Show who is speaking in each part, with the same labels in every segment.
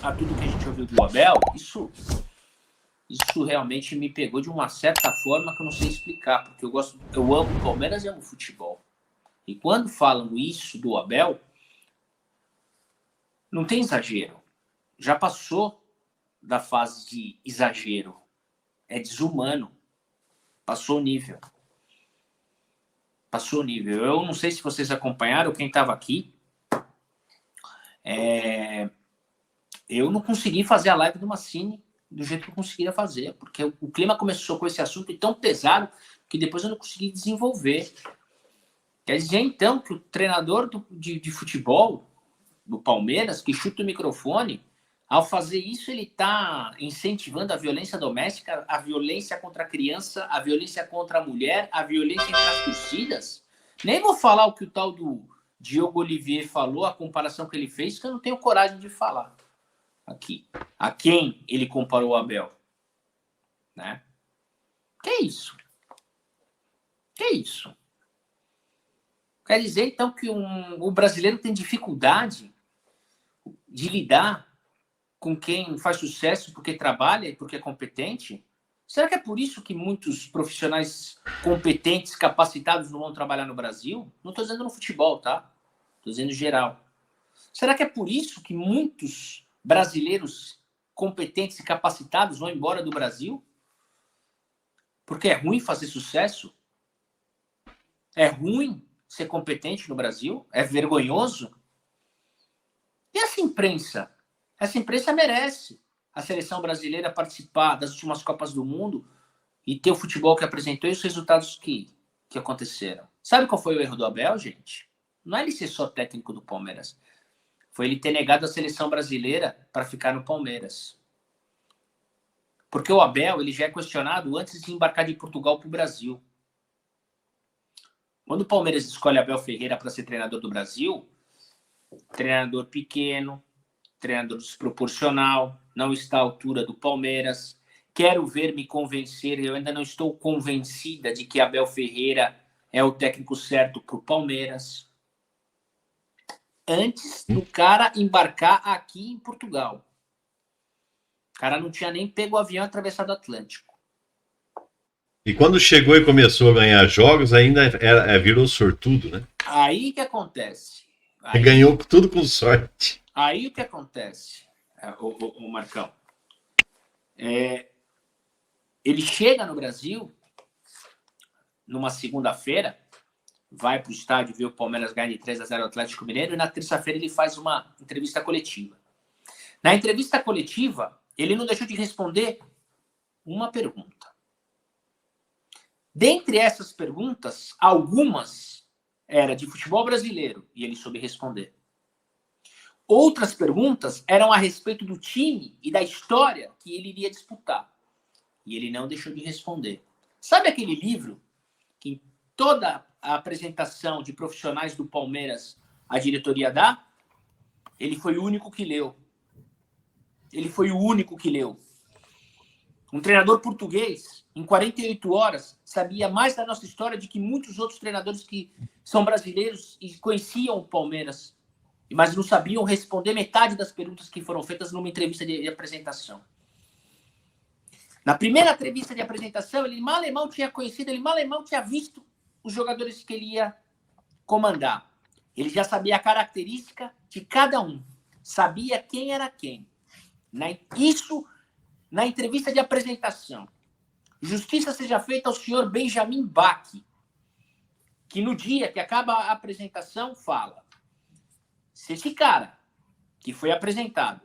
Speaker 1: a tudo que a gente ouviu do Abel, isso realmente me pegou de uma certa forma que eu não sei explicar, porque eu amo o Palmeiras e amo o futebol. E quando falam isso do Abel, não tem exagero. Já passou da fase de exagero. É desumano. Passou o nível. Passou o nível. Eu não sei se vocês acompanharam, quem estava aqui. Eu não consegui fazer a live do Mancini do jeito que eu conseguiria fazer, porque o clima começou com esse assunto tão pesado que depois eu não consegui desenvolver. Quer dizer, então, que o treinador de futebol do Palmeiras, que chuta o microfone, ao fazer isso, ele está incentivando a violência doméstica, a violência contra a criança, a violência contra a mulher, a violência entre as torcidas. Nem vou falar o que o tal do Diogo Olivier falou, a comparação que ele fez, que eu não tenho coragem de falar aqui. A quem ele comparou o Abel? Né? Que é isso? Que é isso? Quer dizer, então, que o brasileiro tem dificuldade de lidar com quem faz sucesso porque trabalha e porque é competente? Será que é por isso que muitos profissionais competentes, capacitados não vão trabalhar no Brasil? Não estou dizendo no futebol, tá? Estou dizendo geral. Será que é por isso que muitos brasileiros competentes e capacitados vão embora do Brasil? Porque é ruim fazer sucesso? É ruim ser competente no Brasil? É vergonhoso? E essa imprensa? Essa imprensa merece a seleção brasileira participar das últimas Copas do Mundo e ter o futebol que apresentou e os resultados que aconteceram. Sabe qual foi o erro do Abel, gente? Não é ele ser só técnico do Palmeiras. Foi ele ter negado a seleção brasileira para ficar no Palmeiras. Porque o Abel ele já é questionado antes de embarcar de Portugal para o Brasil. Quando o Palmeiras escolhe Abel Ferreira para ser treinador do Brasil, treinador pequeno, treinador desproporcional, não está à altura do Palmeiras. Quero ver me convencer, eu ainda não estou convencida de que Abel Ferreira é o técnico certo para o Palmeiras. Antes do cara embarcar aqui em Portugal. O cara não tinha nem pego o avião e atravessado o Atlântico.
Speaker 2: E quando chegou e começou a ganhar jogos, ainda virou sortudo, né?
Speaker 1: Aí que acontece?
Speaker 2: Ele ganhou tudo com sorte.
Speaker 1: Aí o que acontece, o Marcão? Ele chega no Brasil numa segunda-feira, vai para o estádio ver o Palmeiras ganhar de 3-0 o Atlético Mineiro, e na terça-feira ele faz uma entrevista coletiva. Na entrevista coletiva, ele não deixou de responder uma pergunta. Dentre essas perguntas, algumas eram de futebol brasileiro, e ele soube responder. Outras perguntas eram a respeito do time e da história que ele iria disputar. E ele não deixou de responder. Sabe aquele livro que em toda a apresentação de profissionais do Palmeiras a diretoria dá? Ele foi o único que leu. Ele foi o único que leu. Um treinador português, em 48 horas, sabia mais da nossa história do que muitos outros treinadores que são brasileiros e conheciam o Palmeiras, mas não sabiam responder metade das perguntas que foram feitas numa entrevista de apresentação. Na primeira entrevista de apresentação, ele mal e mal tinha conhecido, ele mal e mal tinha visto os jogadores que ele ia comandar. Ele já sabia a característica de cada um. Sabia quem era quem. Isso na entrevista de apresentação. Justiça seja feita ao senhor Benjamin Bach, que no dia que acaba a apresentação fala: se esse cara que foi apresentado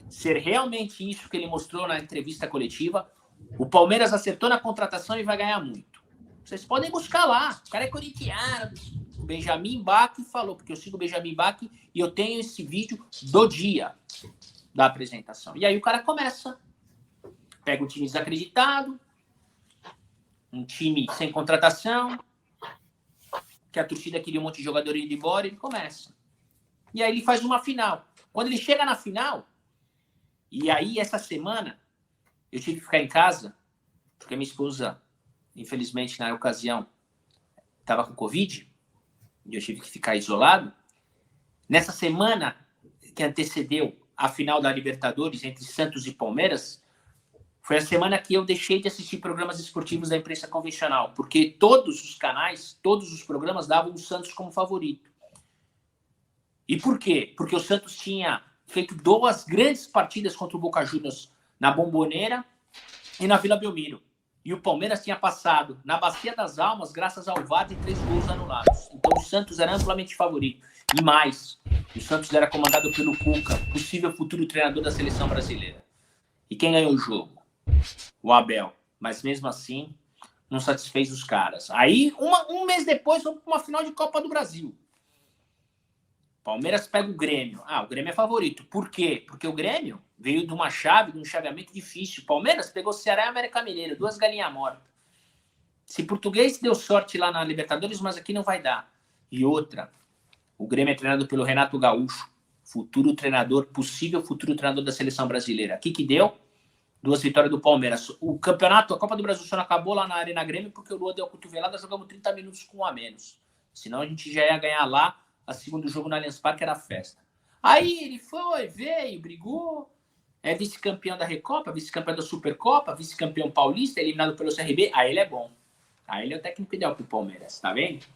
Speaker 1: ser realmente isso que ele mostrou na entrevista coletiva, o Palmeiras acertou na contratação e vai ganhar muito. Vocês podem buscar lá. O cara é corintiano. O Benjamin Bach falou, porque eu sigo o Benjamin Bach e eu tenho esse vídeo do dia da apresentação. E aí o cara começa. Pega um time desacreditado, um time sem contratação, que a torcida queria um monte de jogador indo embora, e ele começa. E aí ele faz uma final. Quando ele chega na final, e aí essa semana, eu tive que ficar em casa, porque minha esposa, infelizmente, na ocasião, estava com Covid, e eu tive que ficar isolado. Nessa semana que antecedeu a final da Libertadores entre Santos e Palmeiras, foi a semana que eu deixei de assistir programas esportivos da imprensa convencional, porque todos os canais, todos os programas davam o Santos como favorito. E por quê? Porque o Santos tinha feito 2 grandes partidas contra o Boca Juniors na Bombonera e na Vila Belmiro. E o Palmeiras tinha passado na Bacia das Almas graças ao VAR de 3 gols anulados. Então o Santos era amplamente favorito. E mais, o Santos era comandado pelo Cuca, possível futuro treinador da seleção brasileira. E quem ganhou o jogo? O Abel. Mas mesmo assim, não satisfez os caras. Aí, um mês depois, vamos para uma final de Copa do Brasil. Palmeiras pega o Grêmio. O Grêmio é favorito. Por quê? Porque o Grêmio veio de uma chave, de um chaveamento difícil. Palmeiras pegou Ceará e América Mineiro, 2 galinhas mortas. Se português deu sorte lá na Libertadores, mas aqui não vai dar. E outra, o Grêmio é treinado pelo Renato Gaúcho, futuro treinador, possível futuro treinador da seleção brasileira. Aqui que deu 2 vitórias do Palmeiras. O campeonato, a Copa do Brasil só não acabou lá na Arena Grêmio porque o Lua deu a cotovelada, jogamos 30 minutos com 1 a menos. Senão a gente já ia ganhar lá. A segundo jogo no Allianz Parque era festa. Aí ele foi, veio, brigou. É vice-campeão da Recopa, vice-campeão da Supercopa, vice-campeão paulista, eliminado pelo CRB. Aí ele é bom. Aí ele é o técnico ideal pro Palmeiras, tá vendo?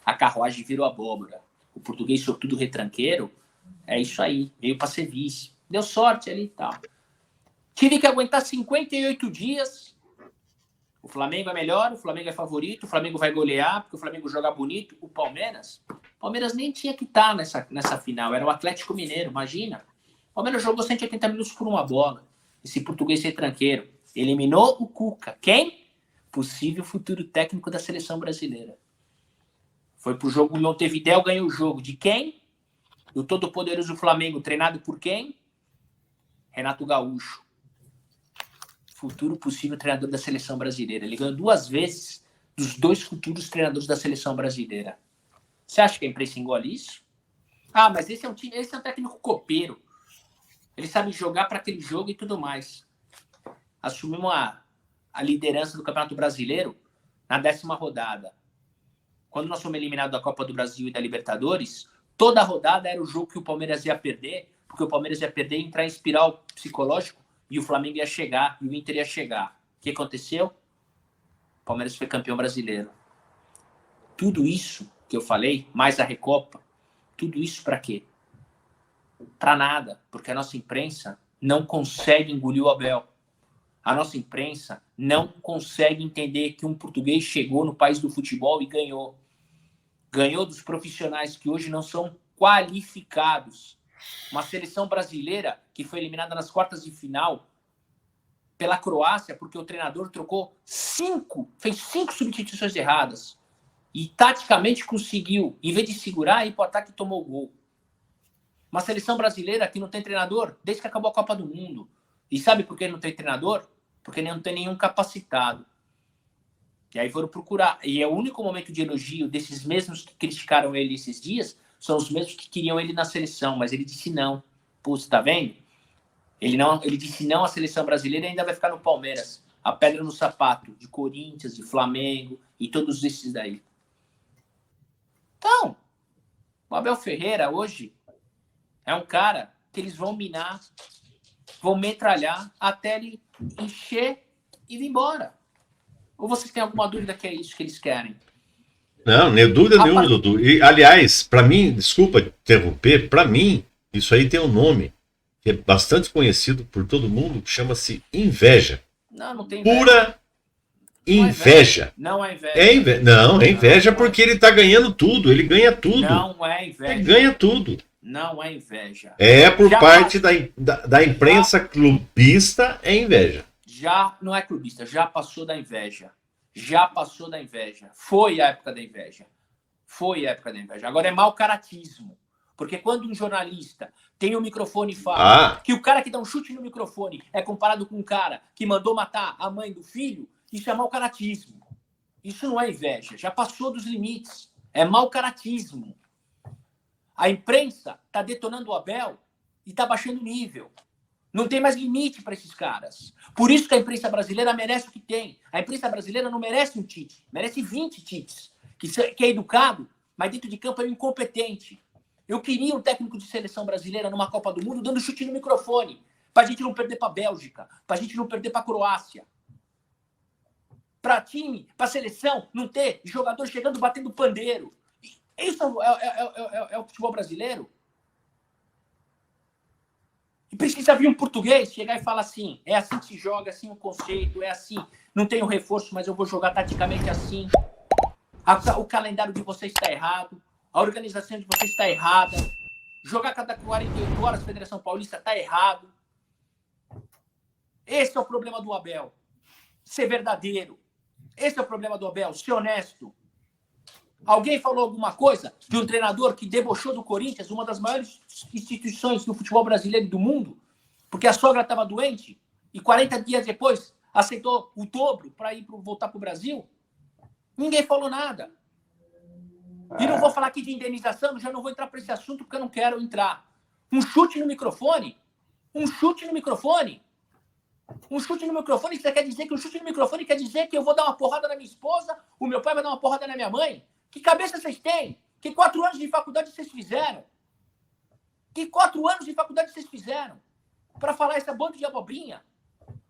Speaker 1: A carruagem virou abóbora. O português sobretudo retranqueiro. É isso aí. Veio pra ser vice. Deu sorte ali e tal. Tive que aguentar 58 dias. O Flamengo é melhor, o Flamengo é favorito, o Flamengo vai golear, porque o Flamengo joga bonito. O Palmeiras nem tinha que estar nessa final. Era o Atlético Mineiro, imagina. O Palmeiras jogou 180 minutos por uma bola. Esse português retranqueiro. Eliminou o Cuca. Quem? Possível futuro técnico da seleção brasileira. Foi pro jogo em Montevidéu, ganhou o jogo. De quem? Do todo-poderoso Flamengo, treinado por quem? Renato Gaúcho. Futuro possível treinador da seleção brasileira. Ele ganhou 2 vezes dos 2 futuros treinadores da seleção brasileira. Você acha que a imprensa engole isso? Mas esse é um técnico copeiro. Ele sabe jogar para aquele jogo e tudo mais. Assumimos a liderança do Campeonato Brasileiro na 10ª rodada. Quando nós fomos eliminados da Copa do Brasil e da Libertadores, toda a rodada era o jogo que o Palmeiras ia perder, porque o Palmeiras ia perder e entrar em espiral psicológico. E o Flamengo ia chegar, e o Inter ia chegar. O que aconteceu? O Palmeiras foi campeão brasileiro. Tudo isso que eu falei, mais a Recopa, tudo isso para quê? Para nada, porque a nossa imprensa não consegue engolir o Abel. A nossa imprensa não consegue entender que um português chegou no país do futebol e ganhou. Ganhou dos profissionais que hoje não são qualificados. Uma seleção brasileira que foi eliminada nas quartas de final pela Croácia, porque o treinador fez 5 substituições erradas. E taticamente conseguiu, em vez de segurar, ir para o ataque e tomou o gol. Uma seleção brasileira que não tem treinador desde que acabou a Copa do Mundo. E sabe por que não tem treinador? Porque não tem nenhum capacitado. E aí foram procurar. E é o único momento de elogio desses mesmos que criticaram ele esses dias, são os mesmos que queriam ele na seleção, mas ele disse não. Putz, tá vendo? Ele disse não à seleção brasileira e ainda vai ficar no Palmeiras. A pedra no sapato de Corinthians, de Flamengo e todos esses daí. Então, o Abel Ferreira hoje é um cara que eles vão minar, vão metralhar até ele encher e ir embora. Ou vocês têm alguma dúvida que é isso que eles querem?
Speaker 2: Não, nem dúvida nenhuma, Dudu. E, aliás, para mim, desculpa interromper, para mim, isso aí tem um nome que é bastante conhecido por todo mundo, que chama-se inveja.
Speaker 1: Não tem inveja.
Speaker 2: Pura inveja.
Speaker 1: Não é inveja.
Speaker 2: É inveja. Não, é inveja porque ele tá ganhando tudo, ele ganha tudo.
Speaker 1: Não é inveja.
Speaker 2: Ele ganha tudo.
Speaker 1: Não é inveja.
Speaker 2: É por parte da imprensa clubista, é inveja.
Speaker 1: Já não é clubista, já passou da inveja. Já passou da inveja. Foi a época da inveja. Foi a época da inveja. Agora é mau caratismo. Porque quando um jornalista tem um microfone e fala que o cara que dá um chute no microfone é comparado com um cara que mandou matar a mãe do filho, isso é mau caratismo. Isso não é inveja. Já passou dos limites. É mau caratismo. A imprensa está detonando o Abel e está baixando o nível. Não tem mais limite para esses caras. Por isso que a imprensa brasileira merece o que tem. A imprensa brasileira não merece um Tite. Merece 20 Tites. Que é educado, mas dentro de campo é incompetente. Eu queria um técnico de seleção brasileira numa Copa do Mundo dando chute no microfone, pra gente não perder pra Bélgica, pra gente não perder pra Croácia. Pra time, pra seleção, não ter jogador chegando batendo pandeiro. Isso é o futebol brasileiro? E precisa vir um português chegar e falar assim, é assim que se joga, assim o conceito, é assim, não tenho reforço, mas eu vou jogar taticamente assim. O calendário de vocês está errado, a organização de vocês está errada, jogar cada 48 horas Federação Paulista está errado. Esse é o problema do Abel. Ser verdadeiro. Esse é o problema do Abel, ser honesto. Alguém falou alguma coisa de um treinador que debochou do Corinthians, uma das maiores instituições do futebol brasileiro e do mundo, porque a sogra estava doente e 40 dias depois aceitou o dobro para voltar para o Brasil? Ninguém falou nada. E não vou falar aqui de indenização, já não vou entrar para esse assunto porque eu não quero entrar. Um chute no microfone? Um chute no microfone? Um chute no microfone, você quer dizer que um chute no microfone quer dizer que eu vou dar uma porrada na minha esposa, o meu pai vai dar uma porrada na minha mãe? Que cabeça vocês têm? Que 4 anos de faculdade vocês fizeram? Que 4 anos de faculdade vocês fizeram? Para falar essa banda de abobrinha?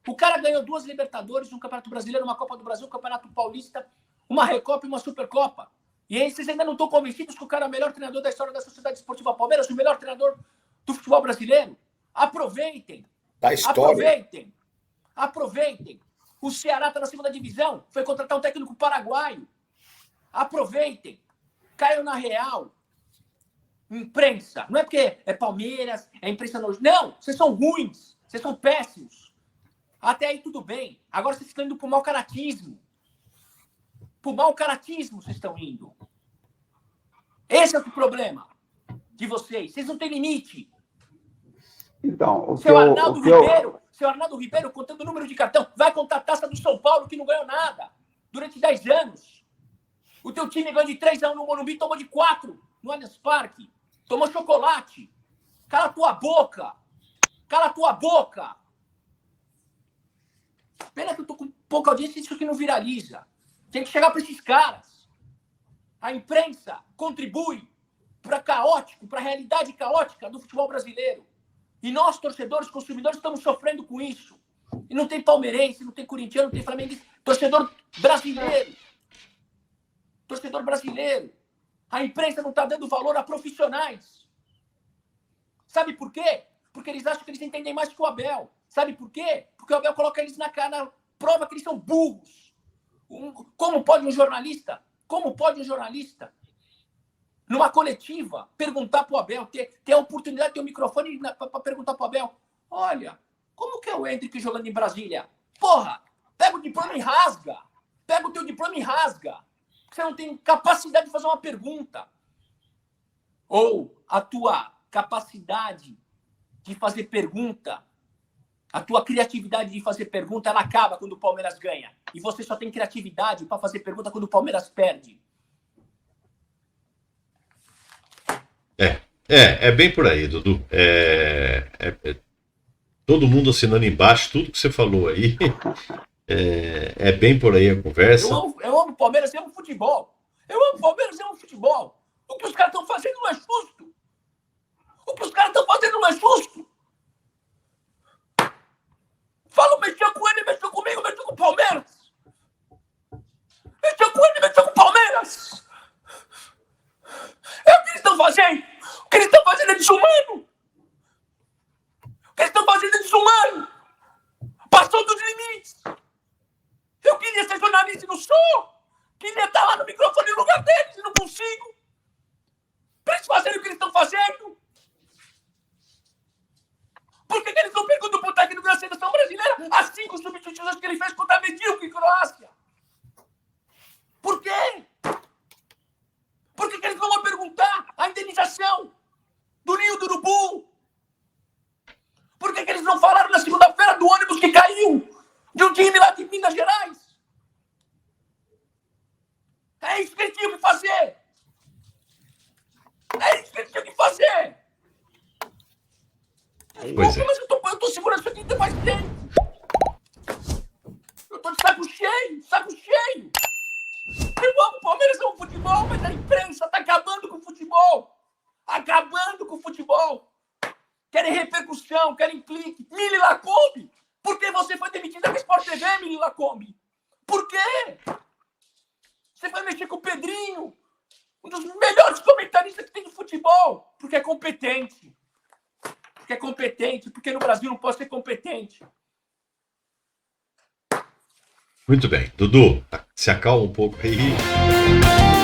Speaker 1: O cara ganhou 2 Libertadores, um Campeonato Brasileiro, uma Copa do Brasil, um Campeonato Paulista, uma Recopa e uma Supercopa. E aí vocês ainda não estão convencidos que o cara é o melhor treinador da história da Sociedade Esportiva Palmeiras, o melhor treinador do futebol brasileiro? Aproveitem.
Speaker 3: Da história.
Speaker 1: Aproveitem. O Ceará está na 2ª divisão, foi contratar um técnico paraguaio. Aproveitem. Caiam na real. Imprensa. Não é porque é Palmeiras, é imprensa... Não, vocês são ruins. Vocês são péssimos. Até aí tudo bem. Agora vocês estão indo pro mau caratismo. Pro mau caratismo vocês estão indo. Esse é o problema de vocês. Vocês não têm limite.
Speaker 3: Então,
Speaker 1: Seu Arnaldo Ribeiro contando o número de cartão. Vai contar a taça do São Paulo que não ganhou nada. Durante 10 anos. O teu time ganhou de 3-1 no Morumbi, tomou de 4 no Allianz Parque. Tomou chocolate. Cala a tua boca. Cala a tua boca. Pena que eu tô com pouca audiência e isso aqui não viraliza. Tem que chegar para esses caras. A imprensa contribui para caótico, para a realidade caótica do futebol brasileiro. E nós, torcedores, consumidores, estamos sofrendo com isso. E não tem palmeirense, não tem corintiano, não tem flamenguista. Torcedor brasileiro. Torcedor brasileiro. A imprensa não está dando valor a profissionais. Sabe por quê? Porque eles acham que eles entendem mais que o Abel. Sabe por quê? Porque o Abel coloca eles na prova que eles são burros. Como pode um jornalista, numa coletiva, perguntar para o Abel, ter a oportunidade de ter um microfone para perguntar para o Abel, olha, como que é o Endrick jogando em Brasília? Porra, pega o diploma e rasga. Pega o teu diploma e rasga. Você não tem capacidade de fazer uma pergunta. Ou a tua capacidade de fazer pergunta, a tua criatividade de fazer pergunta, ela acaba quando o Palmeiras ganha. E você só tem criatividade para fazer pergunta quando o Palmeiras perde.
Speaker 2: É bem por aí, Dudu. Todo mundo assinando embaixo, tudo que você falou aí. É bem por aí a conversa.
Speaker 1: Eu amo o Palmeiras, eu amo futebol. Eu amo o Palmeiras, eu amo futebol. O que os caras estão fazendo não é justo. Fala, mexeu com ele, mexeu comigo, mexeu com o Palmeiras. Mexeu com ele, mexeu com o Palmeiras. É o que eles estão fazendo. O que eles estão fazendo é desumano. Passou dos limites. Eu queria ser jornalista e não sou. Queria estar lá no microfone no lugar deles e não consigo. Para eles fazerem o que eles estão fazendo. Por que eles não perguntam para o técnico da seleção brasileira as 5 substituições que ele fez contra a medíocre e Croácia? Por quê? Por que eles não vão perguntar a indenização do Ninho do Urubu? Por que eles não falaram na segunda-feira do ônibus que caiu de um time lá de Minas Gerais? É isso que eles tinham que fazer.
Speaker 2: Pois é.
Speaker 1: Mas eu tô segurando isso aqui tem mais tempo. Eu tô de saco cheio. Eu amo o Palmeiras, amo futebol, mas a imprensa tá acabando com o futebol. acabando com o futebol. Querem repercussão, querem clique. Mili Lacombe, por que você foi demitida da Sport TV, Mili Lacombe? Por quê? Você foi mexer com o Pedrinho, um dos melhores comentaristas que tem de futebol, porque é competente. Porque é competente, porque no Brasil não pode ser competente.
Speaker 2: Muito bem. Dudu, se acalma um pouco aí.